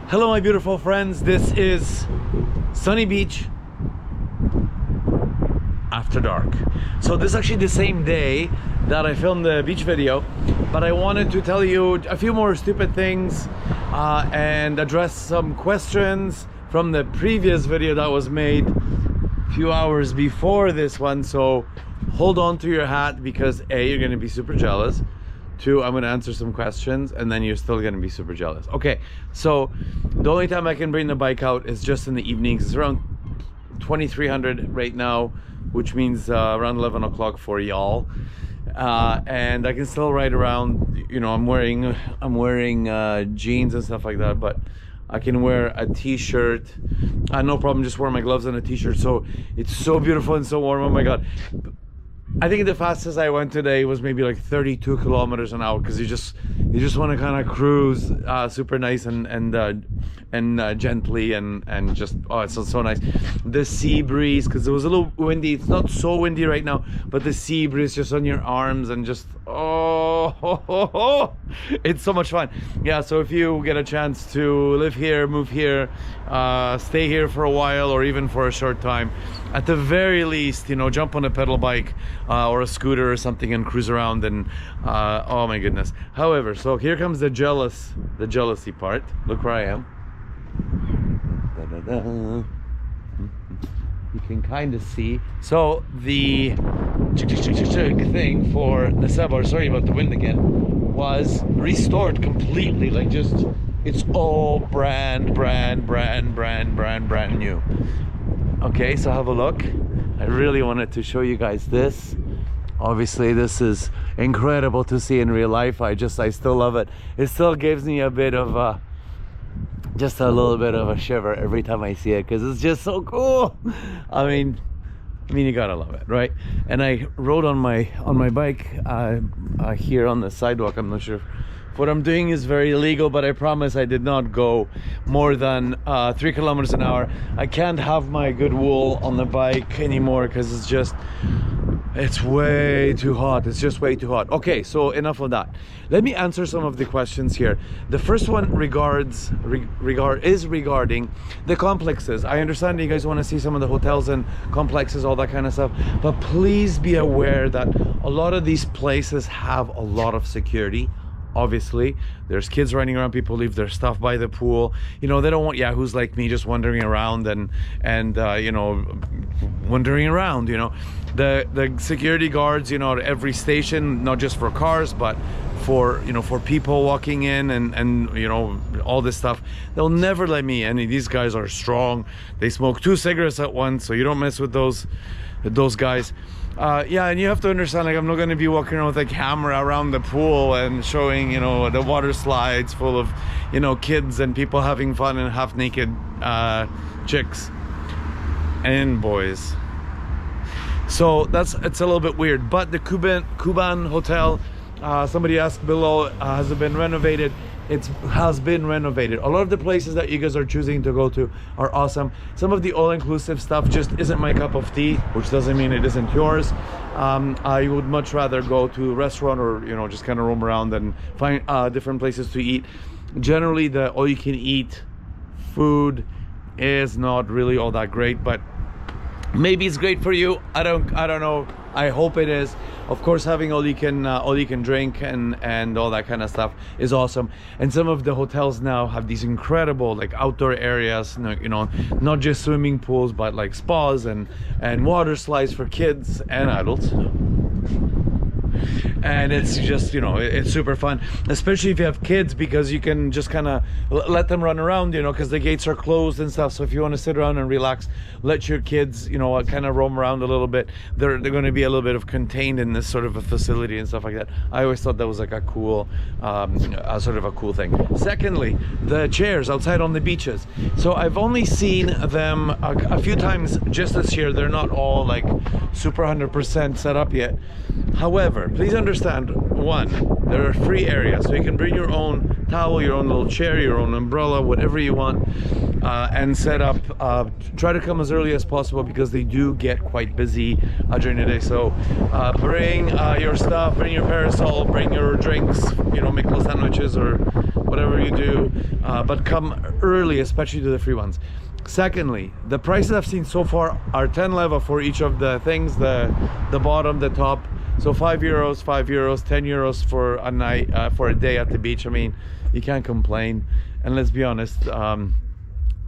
Hello my beautiful friends, this is Sunny Beach after dark. So this is actually the same day that I filmed the beach video, but I wanted to tell you a few more stupid things and address some questions from the previous video that was made a few hours before this one. So hold on to your hat, because A, you're going to be super jealous. Two, I'm going to answer some questions and then you're still going to be super jealous. Okay, so the only time I can bring the bike out is just in the evenings. It's around 2300 right now, which means around 11 o'clock for y'all. And I can still ride around. You know, I'm wearing jeans and stuff like that, but I can wear a t-shirt. No problem, just wear my gloves and a t-shirt. So it's so beautiful and so warm. Oh my god. I think the fastest I went today was maybe like 32 kilometers an hour, because you just want to kind of cruise super nice and gently and just, oh, it's so nice. The sea breeze, because it was a little windy. It's not so windy right now, but the sea breeze just on your arms and just, oh, it's so much fun. Yeah, so if you get a chance to live here, move here, stay here for a while or even for a short time, at the very least, you know, jump on a pedal bike or a scooter or something and cruise around. And oh my goodness. However, so here comes the jealousy part. Look where I am. You can kind of see. So the thing for Nessebar, sorry about the wind again, was restored completely. Like, just, it's all brand new. Okay, so have a look. I really wanted to show you guys this. Obviously this is incredible to see in real life. I still love it. It still gives me a bit of just a little bit of a shiver every time I see it, because it's just so cool. I mean you gotta love it, right? And I rode on my bike here on the sidewalk. I'm not sure what I'm doing is very illegal, but I promise I did not go more than 3 kilometers an hour. I can't have my good wool on the bike anymore, because it's way too hot. It's just way too hot. Okay, so enough of that. Let me answer some of the questions here. The first one is regarding the complexes. I understand you guys want to see some of the hotels and complexes, all that kind of stuff, but please be aware that a lot of these places have a lot of security. Obviously, there's kids running around, people leave their stuff by the pool. You know, they don't want yahoos like me just wandering around and you know, wandering around. You know, the security guards, you know, at every station, not just for cars, but for, you know, for people walking in and you know, all this stuff. They'll never let me in. These guys are strong. They smoke 2 cigarettes at once, so you don't mess with those guys. Yeah, and you have to understand, like, I'm not going to be walking around with a camera around the pool and showing, you know, the water slides full of, you know, kids and people having fun and half naked chicks and boys. So it's a little bit weird. But the Cuban hotel, somebody asked below, has it been renovated? It has been renovated. A lot of the places that you guys are choosing to go to are awesome. Some of the all-inclusive stuff just isn't my cup of tea, which doesn't mean it isn't yours. I would much rather go to a restaurant or, you know, just kind of roam around and find different places to eat. Generally, the all-you-can-eat food is not really all that great, but maybe it's great for you. I don't know. I hope it is. Of course, having all you can drink and all that kind of stuff is awesome. And some of the hotels now have these incredible, like, outdoor areas, you know, not just swimming pools, but like spas and water slides for kids and adults. And it's just, you know, it's super fun, especially if you have kids, because you can just kind of let them run around, you know, because the gates are closed and stuff. So if you want to sit around and relax, let your kids, you know, kind of roam around a little bit. They're going to be a little bit of contained in this sort of a facility and stuff like that. I always thought that was like a cool sort of a cool thing. Secondly, the chairs outside on the beaches. So I've only seen them a few times just this year. They're not all like super 100% set up yet. However, please understand, one, there are free areas, so you can bring your own towel, your own little chair, your own umbrella, whatever you want, and set up. Try to come as early as possible, because they do get quite busy during the day. So bring your stuff, bring your parasol, bring your drinks, you know, make little sandwiches or whatever you do, but come early, especially to the free ones. Secondly, the prices I've seen so far are 10 leva for each of the things, the bottom, the top. So 5 euros, 5 euros, 10 euros for a night, for a day at the beach. I mean, you can't complain. And let's be honest,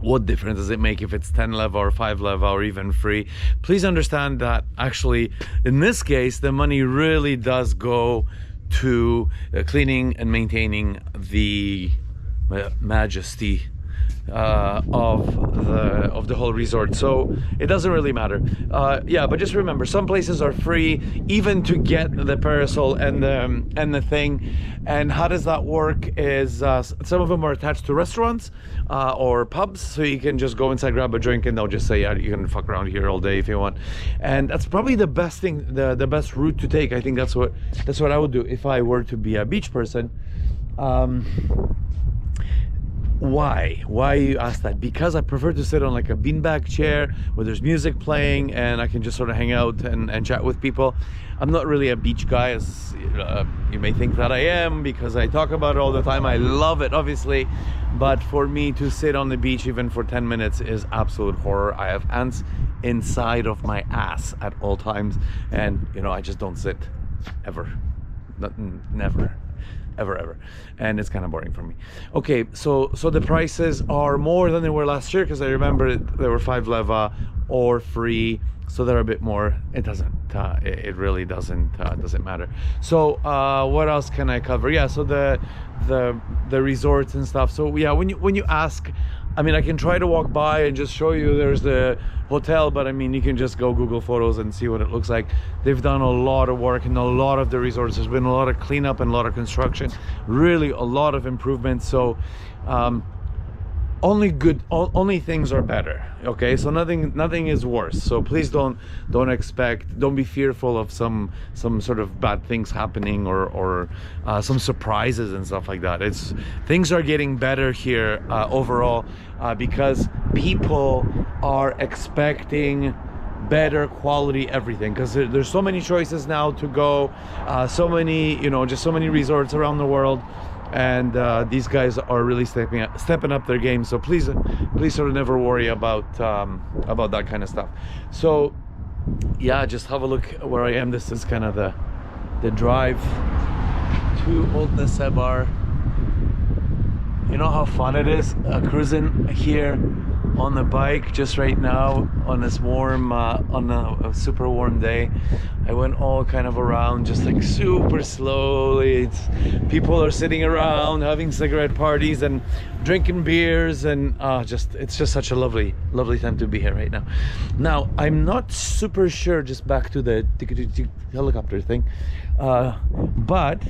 what difference does it make if it's 10 leva or 5 leva or even free? Please understand that actually, in this case, the money really does go to cleaning and maintaining the majesty of the whole resort, so it doesn't really matter. Yeah, but just remember, some places are free even to get the parasol and the thing. And how does that work is some of them are attached to restaurants or pubs, so you can just go inside, grab a drink, and they'll just say, yeah, you can fuck around here all day if you want. And that's probably the best thing, the best route to take. I think that's what I would do if I were to be a beach person. Why you ask that? Because I prefer to sit on like a beanbag chair where there's music playing and I can just sort of hang out and chat with people. I'm not really a beach guy, as you may think that I am, because I talk about it all the time. I love it, obviously, but for me to sit on the beach even for 10 minutes is absolute horror. I have ants inside of my ass at all times, and you know, I just don't sit ever. Never. Ever, and it's kind of boring for me. Okay, so the prices are more than they were last year, because I remember they were 5 leva or free, so they're a bit more. It doesn't it really doesn't matter. So what else can I cover? Yeah, so the resorts and stuff. So yeah, when you ask, I mean, I can try to walk by and just show you there's the hotel, but I mean, you can just go Google Photos and see what it looks like. They've done a lot of work in a lot of the resorts. There's been a lot of cleanup and a lot of construction, really a lot of improvements. So only things are better, okay? So nothing is worse. So please don't be fearful of some sort of bad things happening or some surprises and stuff like that. Things are getting better here overall, because people are expecting better quality everything, because there's so many choices now to go, so many, just so many resorts around the world. And these guys are really stepping up their game. So please sort of never worry about that kind of stuff. So yeah, just have a look where I am. This is kind of the drive to Old Nessebar. You know how fun it is cruising here on the bike just right now on this warm on a super warm day. I went all kind of around just like super slowly. People are sitting around having cigarette parties and drinking beers, and it's just such a lovely time to be here right now. Now I'm not super sure, just back to the helicopter thing, but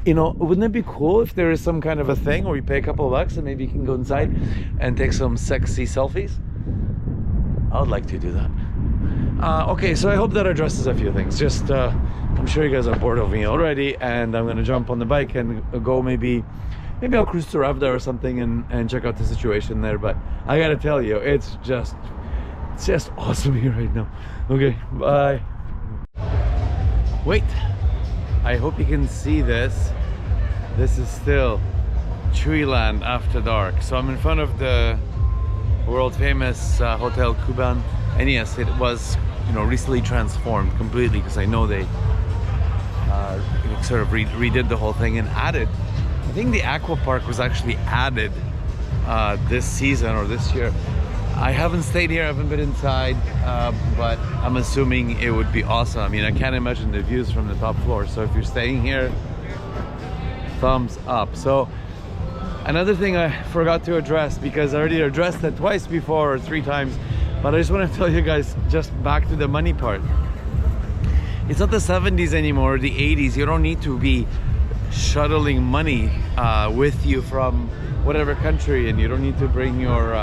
wouldn't it be cool if there is some kind of a thing where you pay a couple of bucks and maybe you can go inside and take some sexy selfies? I would like to do that. Okay, so I hope that addresses a few things. Just I'm sure you guys are bored of me already, and I'm gonna jump on the bike and go. Maybe I'll cruise to Ravda or something and check out the situation there. But I gotta tell you, it's just awesome here right now. Okay, bye. Wait, I hope you can see this. This is still Treeland after dark. So I'm in front of the world famous Hotel Kuban, and yes, it was recently transformed completely, because I know they sort of redid the whole thing and added, I think the aqua park was actually added this season or this year. I haven't stayed here, I haven't been inside, but I'm assuming it would be awesome. I mean, I can't imagine the views from the top floor. So if you're staying here, thumbs up. So another thing I forgot to address, because I already addressed it twice before or 3 times, but I just want to tell you guys, just back to the money part. It's not the 70s anymore, the 80s. You don't need to be shuttling money with you from whatever country, and you don't need to bring your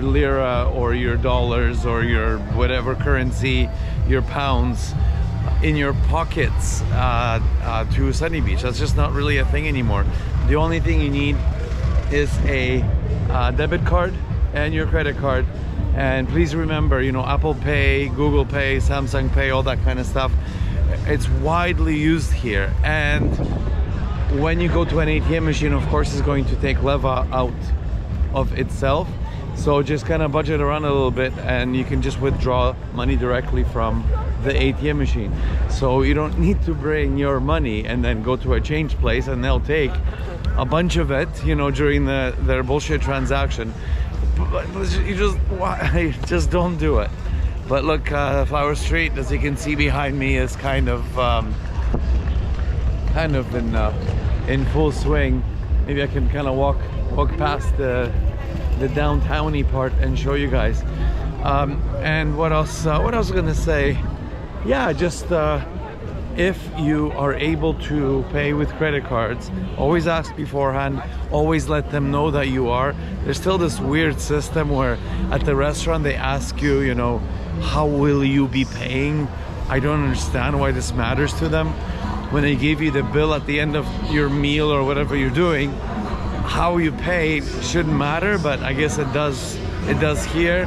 lira or your dollars or your whatever currency, your pounds, in your pockets to Sunny Beach. That's just not really a thing anymore. The only thing you need is a debit card and your credit card. And please remember, Apple Pay, Google Pay, Samsung Pay, all that kind of stuff, it's widely used here. And when you go to an ATM machine, of course, it's going to take leva out of itself. So just kind of budget around a little bit and you can just withdraw money directly from the ATM machine. So you don't need to bring your money and then go to a change place and they'll take a bunch of it, you know, during their bullshit transaction. But you just don't do it. But look, Flower Street, as you can see behind me, is kind of in full swing. Maybe I can kind of walk past the downtowny part and show you guys. And what else was I gonna say? Yeah, just if you are able to pay with credit cards, always ask beforehand, always let them know that you are. There's still this weird system where at the restaurant they ask you, you know, how will you be paying? I don't understand why this matters to them. When they give you the bill at the end of your meal or whatever you're doing, how you pay shouldn't matter, but I guess it does here.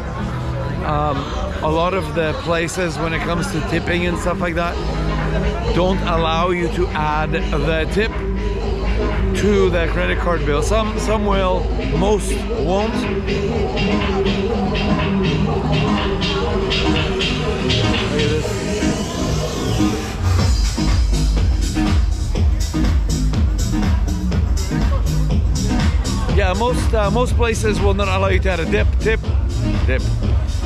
A lot of the places, when it comes to tipping and stuff like that, don't allow you to add the tip to the credit card bill. Some will, most won't. Look at this. Yeah, most places will not allow you to add a tip.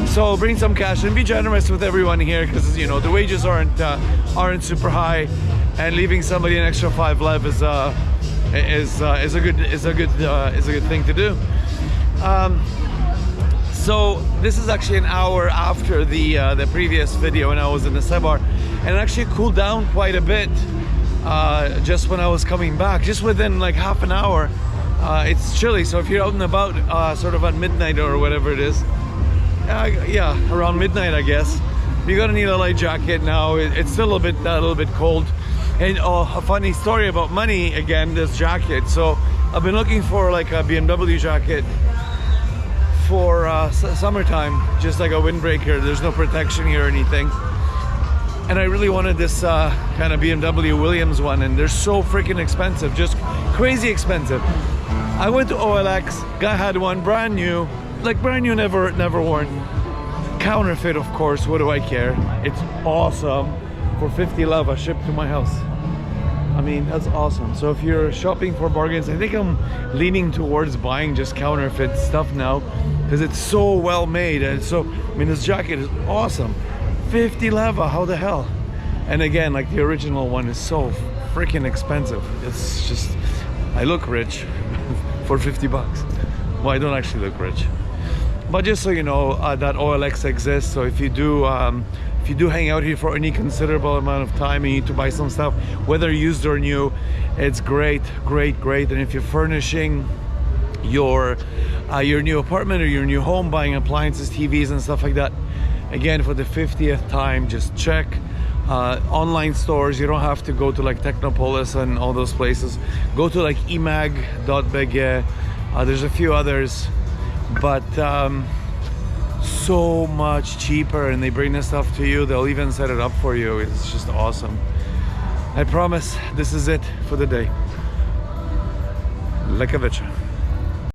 So bring some cash and be generous with everyone here, because you know the wages aren't super high, and leaving somebody an extra 5 lev is a good thing to do. So this is actually an hour after the previous video when I was in the Nessebar, and it actually cooled down quite a bit just when I was coming back, just within like half an hour. It's chilly, so if you're out and about sort of at midnight or whatever it is, yeah, around midnight I guess, you're gonna need a light jacket now. It's still a little bit cold. And a funny story about money again, this jacket. So I've been looking for like a BMW jacket for summertime, just like a windbreaker. There's no protection here or anything. And I really wanted this kind of BMW Williams one, and they're so freaking expensive, just crazy expensive. I went to OLX, guy had one brand new, like brand new, never worn. Counterfeit, of course, what do I care? It's awesome. For 50 leva shipped to my house. I mean, that's awesome. So if you're shopping for bargains, I think I'm leaning towards buying just counterfeit stuff now, because it's so well made. And so, I mean, this jacket is awesome. 50 leva, how the hell? And again, like the original one is so freaking expensive. It's just, I look rich for 50 bucks. Well, I don't actually look rich. But just so you know, that OLX exists. So if you do hang out here for any considerable amount of time and you need to buy some stuff, whether used or new, it's great. And if you're furnishing your new apartment or your new home, buying appliances, TVs and stuff like that, again, for the 50th time, just check online stores. You don't have to go to like Technopolis and all those places. Go to like imag.bg. There's a few others, but so much cheaper, and they bring this stuff to you. They'll even set it up for you. It's just awesome. I promise this is it for the day. Leka večer.